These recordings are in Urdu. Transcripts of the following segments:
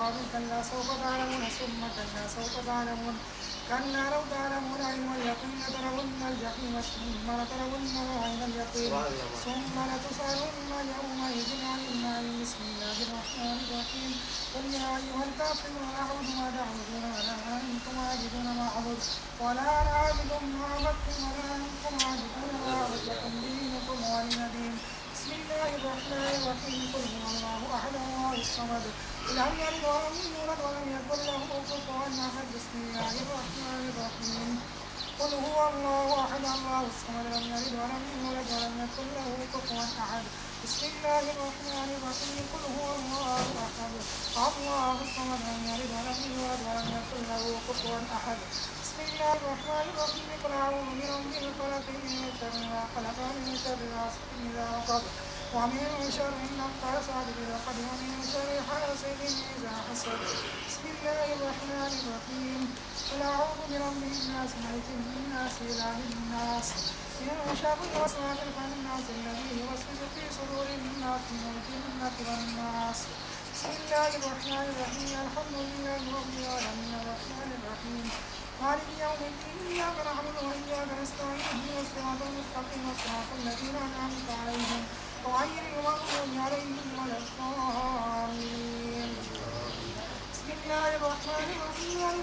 مقام كلا سوف تعلمون ثم كلا سوف تعلمون كلا لو تعلمون علم اليقين لترون الجحيم ثم لترونها عين اليقين ثم لتسألن يومئذ عن النعيم بسم الله الرحمن الرحيم قل يا أيها الكافرون أعبد ما تعبدون ولا أنتم عابدون ما أعبد ولا أنا عابد ما عبدتم ولا أنتم عابدون ما أعبد لكم دينكم ولي دين بسم الله الرحمن الرحيم قل هو الله أحد الله الصمد لم يلد ولم يولد ولم يكن له كفوا أحد بسم الله الرحمن الرحيم قل هو الله أحد الله الصمد لم يلد ولم يولد ولم يكن له كفوا أحد بسم الله الرحمن الرحيم قل هو الله أحد الله الصمد لم يلد ولم يولد ولم يكن له كفوا أحد بسم الله الرحمن الرحيم قل أعوذ برب الفلق من شر ما خلق ومن شر غاسق إذا وقب ومن شر النفاثات في العقد ومن شر حاسد إذا حسد بسم الله الرحمن الرحيم قل أعوذ برب الناس ملك الناس إله الناس من شر الوسواس الخناس الذي يوسوس في صدور الناس من الجنة والناس بسم الله الرحمن الرحيم الحمد لله رب العالمين الرحمن الرحيم مالك يوم الدين إياك نعبد وإياك نستعين اهدنا الصراط المستقيم صراط الذين أنعمت عليهم غير المغضوب عليهم ولا الضالين بسم الله الرحمن الرحيم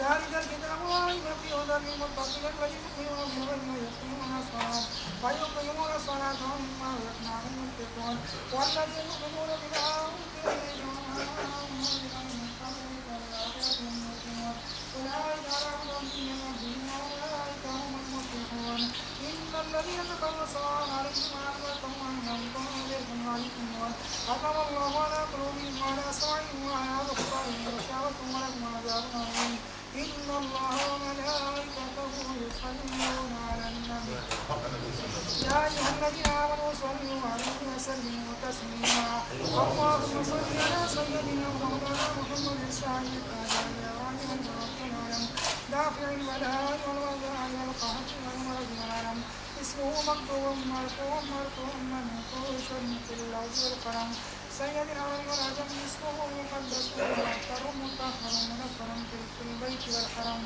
ذلك الكتاب لا ريب فيه هدى للمتقين الذين يؤمنون بالغيب ويقيمون الصلاة ومما رزقناهم ينفقون والذين يؤمنون بما أنزل إليك وما أنزل من قبلك والآخرة هم يوقنون أولئك على هدى من ربهم وأولئك هم المفلحون إن الذين كفروا سواء عليهم أأنذرتهم أم لم تنذرهم لا يؤمنون ختم الله على قلوبهم وعلى سمعهم وعلى أبصارهم غشاوة ولهم عذاب عظيم إن الله وملائكته يصلون على النبي يا أيها الذين آمنوا صلوا عليه وسلموا تسليما اللهم صل على سيدنا ومولانا محمد سعيد الآجال غالبا ورب العالم دافع البلاء والوباء والقهر والمرض والعلم اسمه مكتوب مرفوع منقوش في اللوح والقلم سيد العالم والعجم اسمه المقدس والمعطر مطهر منفر في البيت والحرم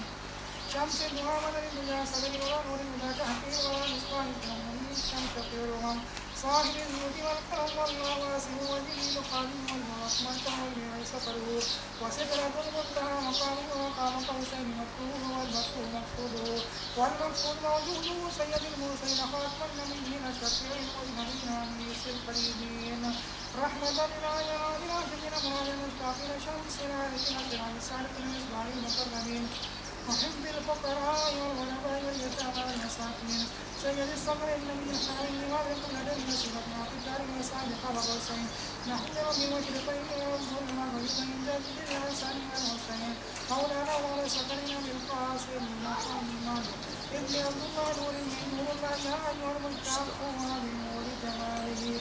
شمس الدعاء مدد الدنيا صدر ولا نور الهدى تحقير ولا مصباح الكون الشمس قيرهم صاحب الزهد والكرم والله واسع وجليل خادم والرحمن والبيع سفره وسدرة المنتهى مقامه ومقام قوسين مكروه والمكروه مقصوده والمقصود موجوده سيد المرسلين خاتم النبيين الشفيع المؤمنين انيس القريبين رحمة للعالمين العاشقين مراد المشتاقين شمس العارفين سراج السالكين مصباح المقربين محب الفقراء والغلباء واليتامى والمساكين سيد الصبر النبي الحنين وابق لدى المسيرة في الدار وسعد قاب قوسين نحن بمشرقين ورب المغربين جدد الحسن والحسين مولانا ورسولنا بالقاسم محمد ابن عبد الله نور نور الله يا أيها المشتاقون بنور جماله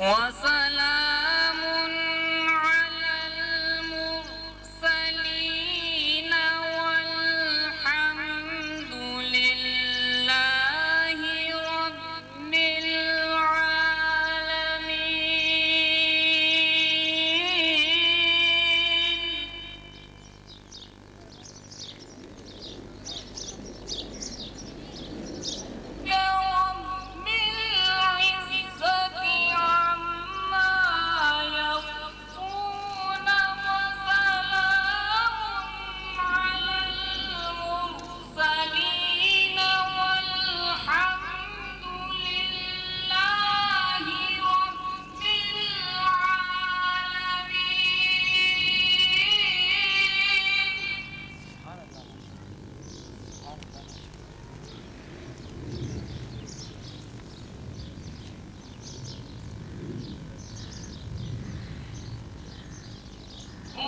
وسلام على المرسلين والحمد لله رب العالمين. رب العزة عما يصفون وسلام على المرسلين والحمد لله رب العالمين.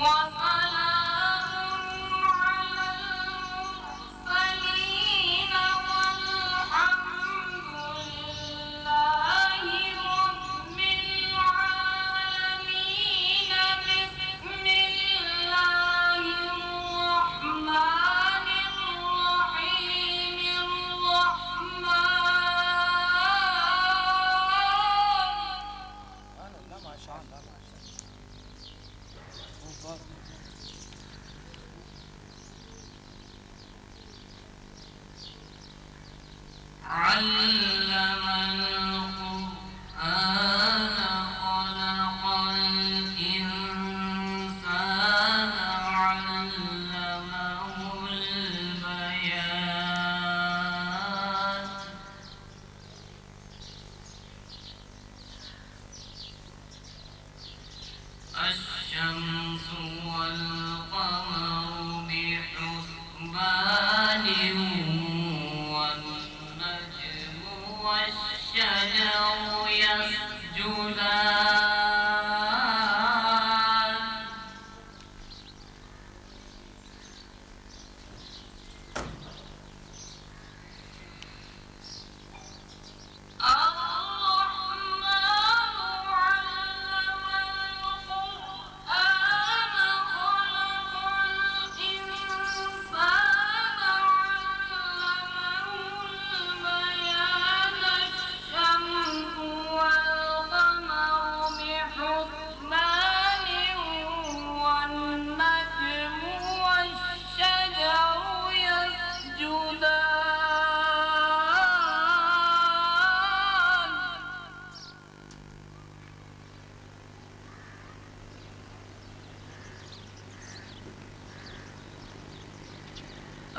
وسلام على المرسلين والحمد لله رب العالمين. بسم الله الرحمن الرحيم. علم القرآن خلق الإنسان علمه البيان. الشمس والقمر بحسبان والنجم والشجر يسجدان. الرحمن علم القرآن خلق الإنسان علمه البيان. الشمس والقمر بحسبان والنجم والشجر يسجدان.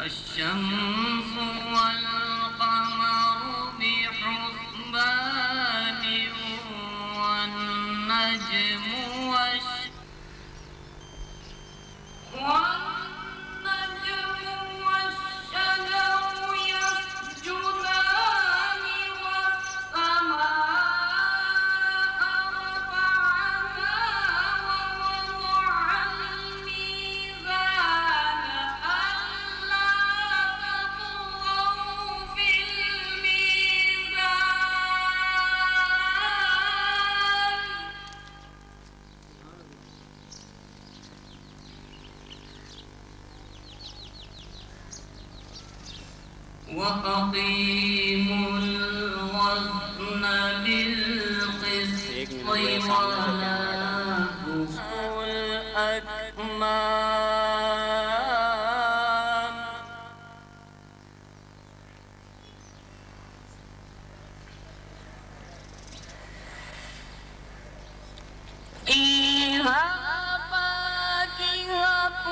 الشمس والقمر بحسبان والنجم والشجر يسجدان. والسماء رفعها ووضع الميزان ألا تطغوا في الميزان. وأقيموا الوزن بالقسط ولا تخسوا الأكمام. فيها فاكهة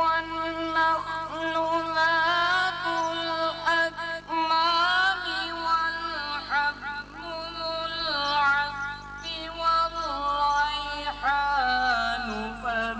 والنخل ذات الأكمام والحب ذو العصف والريحان. فبأي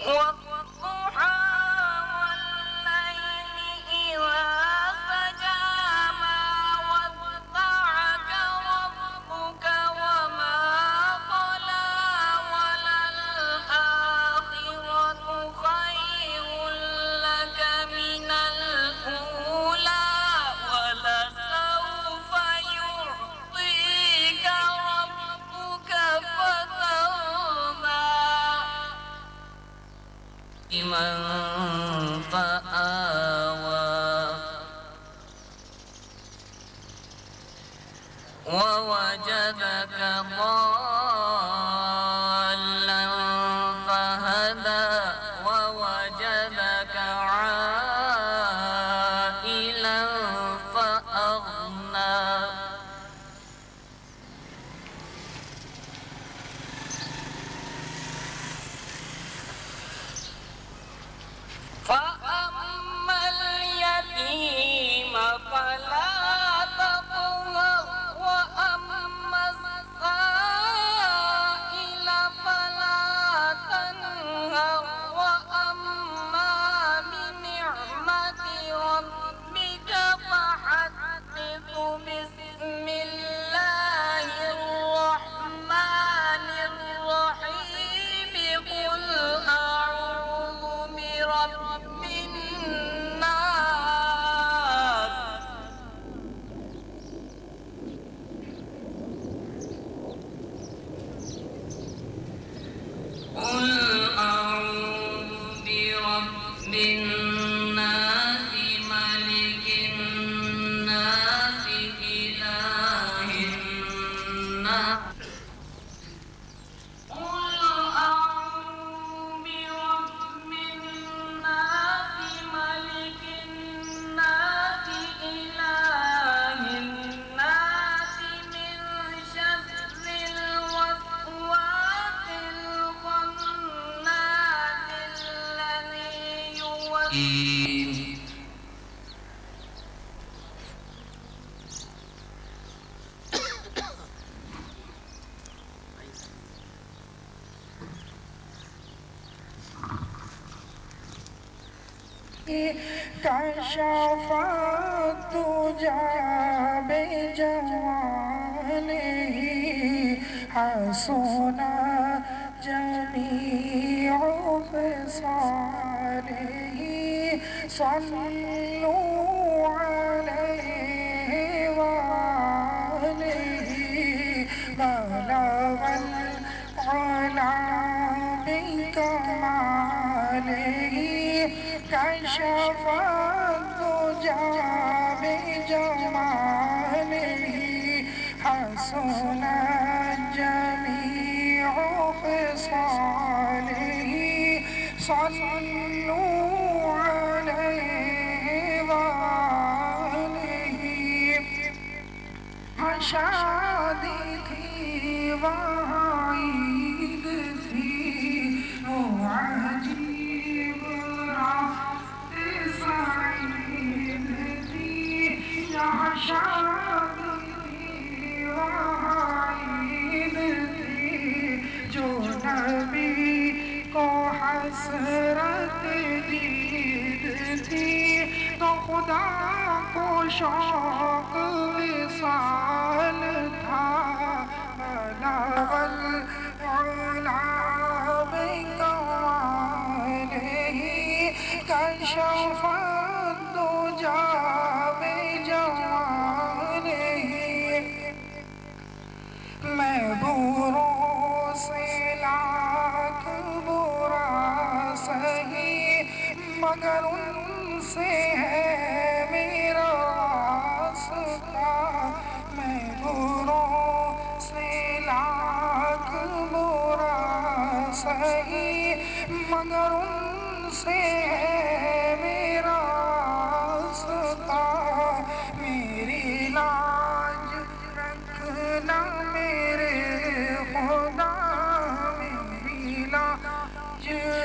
والضحى والليل إذا سجى ما ودعك ربك وما قلى وللآخرة خير لك من الأولى ولسوف يعطيك ربك فترضى من فآوى ووجدك ضالا فهدى ووجدك عائلا فأغنى فأما اليتيم فلا تقهر وأما السائل فلا تنهر وأما بنعمة ربك فحدث بسم الله الرحمن الرحيم قل أعوذ برب الناس قل أعوذ برب الناس ملك الناس إله الناس قل أعوذ برب الناس ملك الناس إله الناس من شر الوسواس الخناس الذي يوسوس كشف الدجى بجماله حسن جميع خصاله صلوا عليه وآله بلغ العلا بكماله كشف الدجى بجماله حسن جميع خصاله صلوا عليه وآله شادی تھی وعید تھی وہ عجیب رات سعید تھی یہاں شادی تھی وعید تھی جو نبی کو حسرت دید تھی تو خدا کو شوق وصال تھا بلغ العلا بکماله کشف الدجى بجماله میں بروں سے لاکھ برا سہی مگر ان سے ہے میرا واسطہ میں بروں سے لاکھ برا سہی مگر ان سے ہے میرا واسطہ میری لاج رکھنا میرے خدا میری لاج